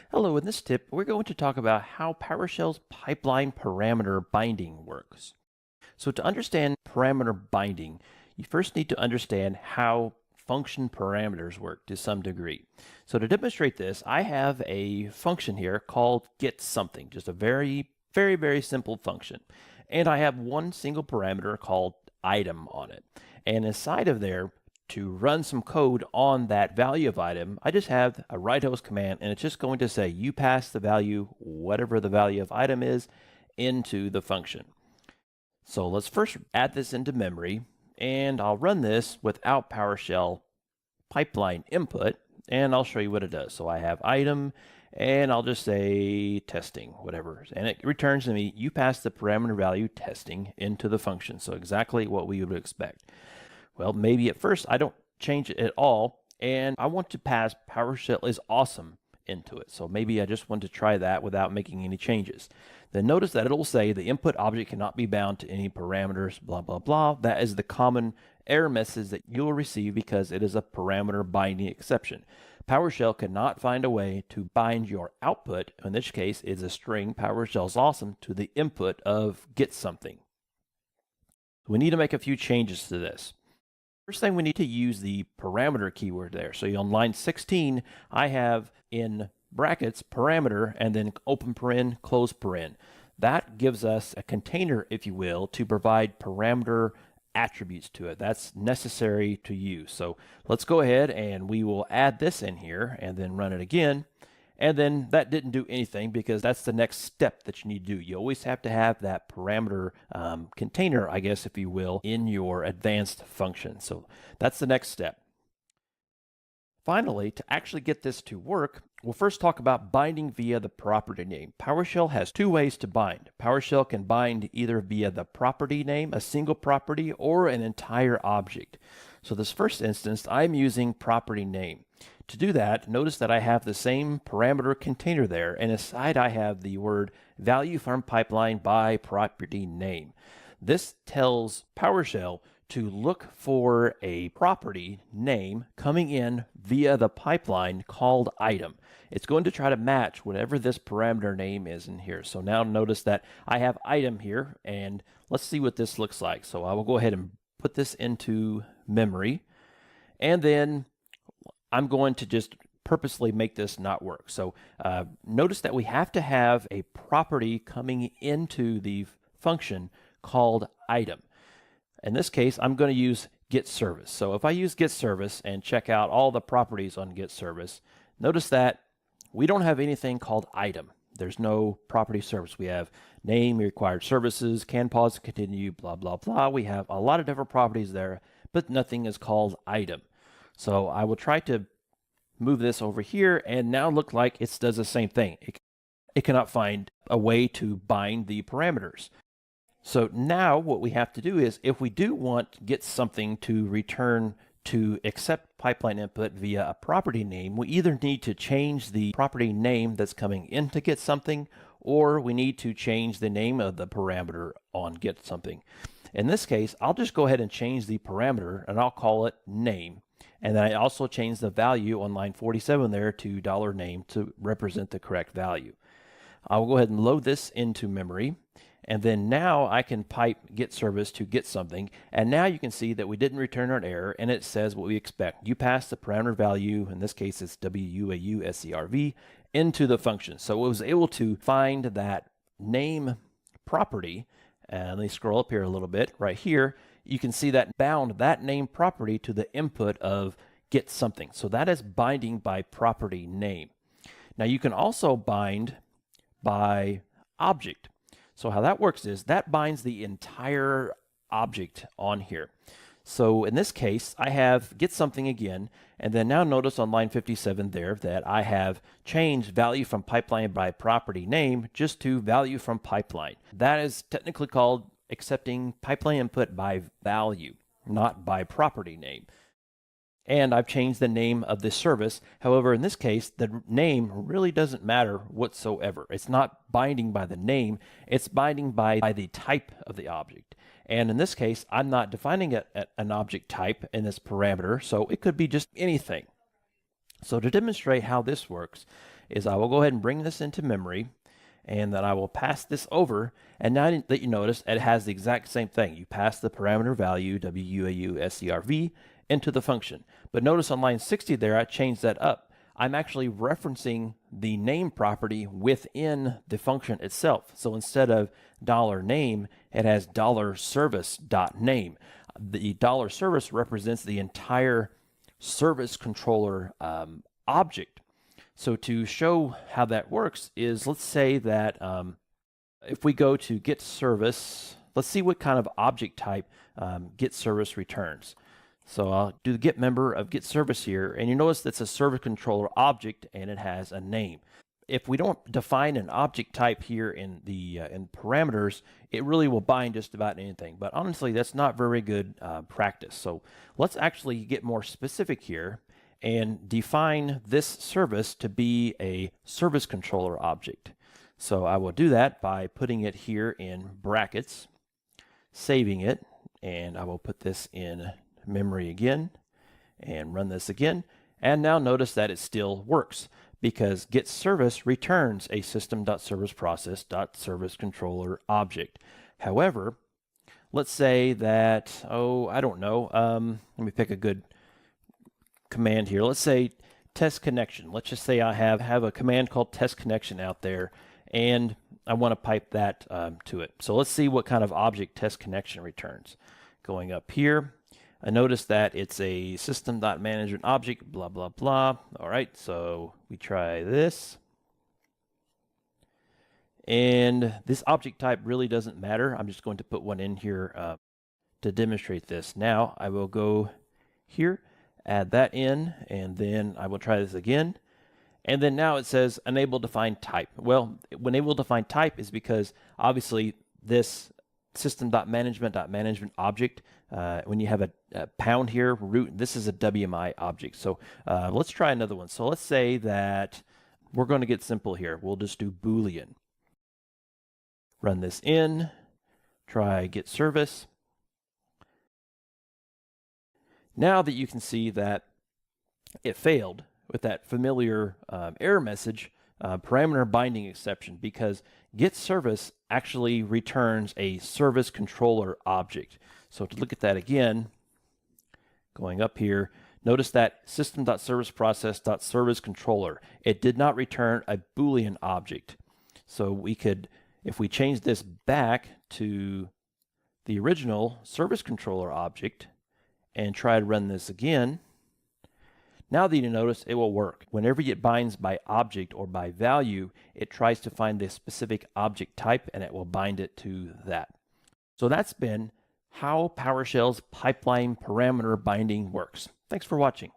Hello, in this tip, we're going to talk about how PowerShell's pipeline parameter binding works. So to understand parameter binding, you first need to understand how function parameters work to some degree. So to demonstrate this, I have a function here called getSomething, just a very simple function. And I have one single parameter called item on it. And inside of there, to run some code on that value of item, I just have a write host command, and it's just going to say you pass the value, whatever the value of item is, into the function. So let's first add this into memory, and I'll run this without PowerShell pipeline input, and I'll show you what it does. So I have item, and I'll just say testing, whatever, and it returns to me, you pass the parameter value testing into the function. So exactly what we would expect. Well, maybe at first I don't change it at all, and I want to pass PowerShell is awesome into it. So maybe I just want to try that without making any changes. Then notice that it'll say the input object cannot be bound to any parameters, blah, blah, blah. That is the common error message that you'll receive because it is a parameter binding exception. PowerShell cannot find a way to bind your output, in this case is a string PowerShell's awesome, to the input of getSomething. We need to make a few changes to this. First thing, we need to use the parameter keyword there. So on line 16, I have in brackets parameter and then open paren, close paren. That gives us a container, if you will, to provide parameter attributes to it. That's necessary to use. So let's go ahead and we will add this in here and then run it again. And then that didn't do anything because that's the next step that you need to do. You always have to have that parameter container, I guess, if you will, in your advanced function. So that's the next step. Finally, to actually get this to work, we'll first talk about binding via the property name. PowerShell has two ways to bind. PowerShell can bind either via the property name, a single property, or an entire object. So this first instance, I'm using property name. To do that, notice that I have the same parameter container there, and inside I have the word value from pipeline by property name. This tells PowerShell to look for a property name coming in via the pipeline called item. It's going to try to match whatever this parameter name is in here. So now notice that I have item here, and let's see what this looks like. So I will go ahead and put this into memory, and then I'm going to just purposely make this not work. So notice that we have to have a property coming into the function called item. In this case, I'm going to use getService. So if I use getService and check out all the properties on getService, notice that we don't have anything called item. There's no property service. We have name, required services, can pause, continue, blah, blah, blah. We have a lot of different properties there, but nothing is called item. So I will try to move this over here and now look like it does the same thing. It cannot find a way to bind the parameters. So now what we have to do is if we do want getSomething to return to accept pipeline input via a property name, we either need to change the property name that's coming into getSomething, or we need to change the name of the parameter on getSomething. In this case, I'll just go ahead and change the parameter and I'll call it name. And then I also changed the value on line 47 there to $name to represent the correct value. I will go ahead and load this into memory. And then now I can pipe getService to getSomething. And now you can see that we didn't return an error, and it says what we expect. You pass the parameter value, in this case it's WUAUSCRV, into the function. So it was able to find that name property. And let me scroll up here a little bit. Right here, you can see that bound that name property to the input of getSomething. So that is binding by property name. Now you can also bind by object. So how that works is that binds the entire object on here. So in this case, I have getSomething again, and then now notice on line 57 there that I have changed value from pipeline by property name just to value from pipeline. That is technically called accepting pipeline input by value, not by property name. and I've changed the name of this service. However, in this case, the name really doesn't matter whatsoever. It's not binding by the name, it's binding by the type of the object. And in this case, I'm not defining an object type in this parameter, so it could be just anything. So to demonstrate how this works is I will go ahead and bring this into memory, and then I will pass this over, and now that you notice it has the exact same thing. You pass the parameter value WUAU_SERV into the function. But notice on line 60 there, I changed that up. I'm actually referencing the name property within the function itself. So instead of $name, it has $service.name. The $service represents the entire service controller object. So to show how that works is, let's say that if we go to get service, let's see what kind of object type get service returns. So I'll do the get member of get service here, and you notice that's a service controller object and it has a name. If we don't define an object type here in the in parameters, it really will bind just about anything. But honestly, that's not very good practice. So let's actually get more specific here and define this service to be a service controller object. So I will do that by putting it here in brackets, saving it, and I will put this in memory again and run this again. And now notice that it still works because get service returns a system.serviceProcess.serviceController object. However, let's say that, I don't know, let me pick a good command here. Let's say test connection. Let's just say I have a command called test connection out there, and I want to pipe that to it. So let's see what kind of object test connection returns. Going up here, I notice that it's a system.management object, blah, blah, blah. All right, so we try this. And this object type really doesn't matter. I'm just going to put one in here to demonstrate this. Now I will go here, add that in, and then I will try this again. And then now it says enable define type. Well, when enable define type is because obviously this system.management object, when you have a pound here, root, this is a WMI object. So let's try another one. So let's say that we're going to get simple here. We'll just do Boolean. Run this in, try get service. Now that you can see that it failed with that familiar error message, parameter binding exception, because get service actually returns a service controller object. So to look at that again, going up here, notice that system.serviceProcess.serviceController, it did not return a Boolean object. So we could, if we change this back to the original service controller object and try to run this again, now that you notice, it will work. Whenever it binds by object or by value, it tries to find the specific object type and it will bind it to that. So that's been how PowerShell's pipeline parameter binding works. Thanks for watching.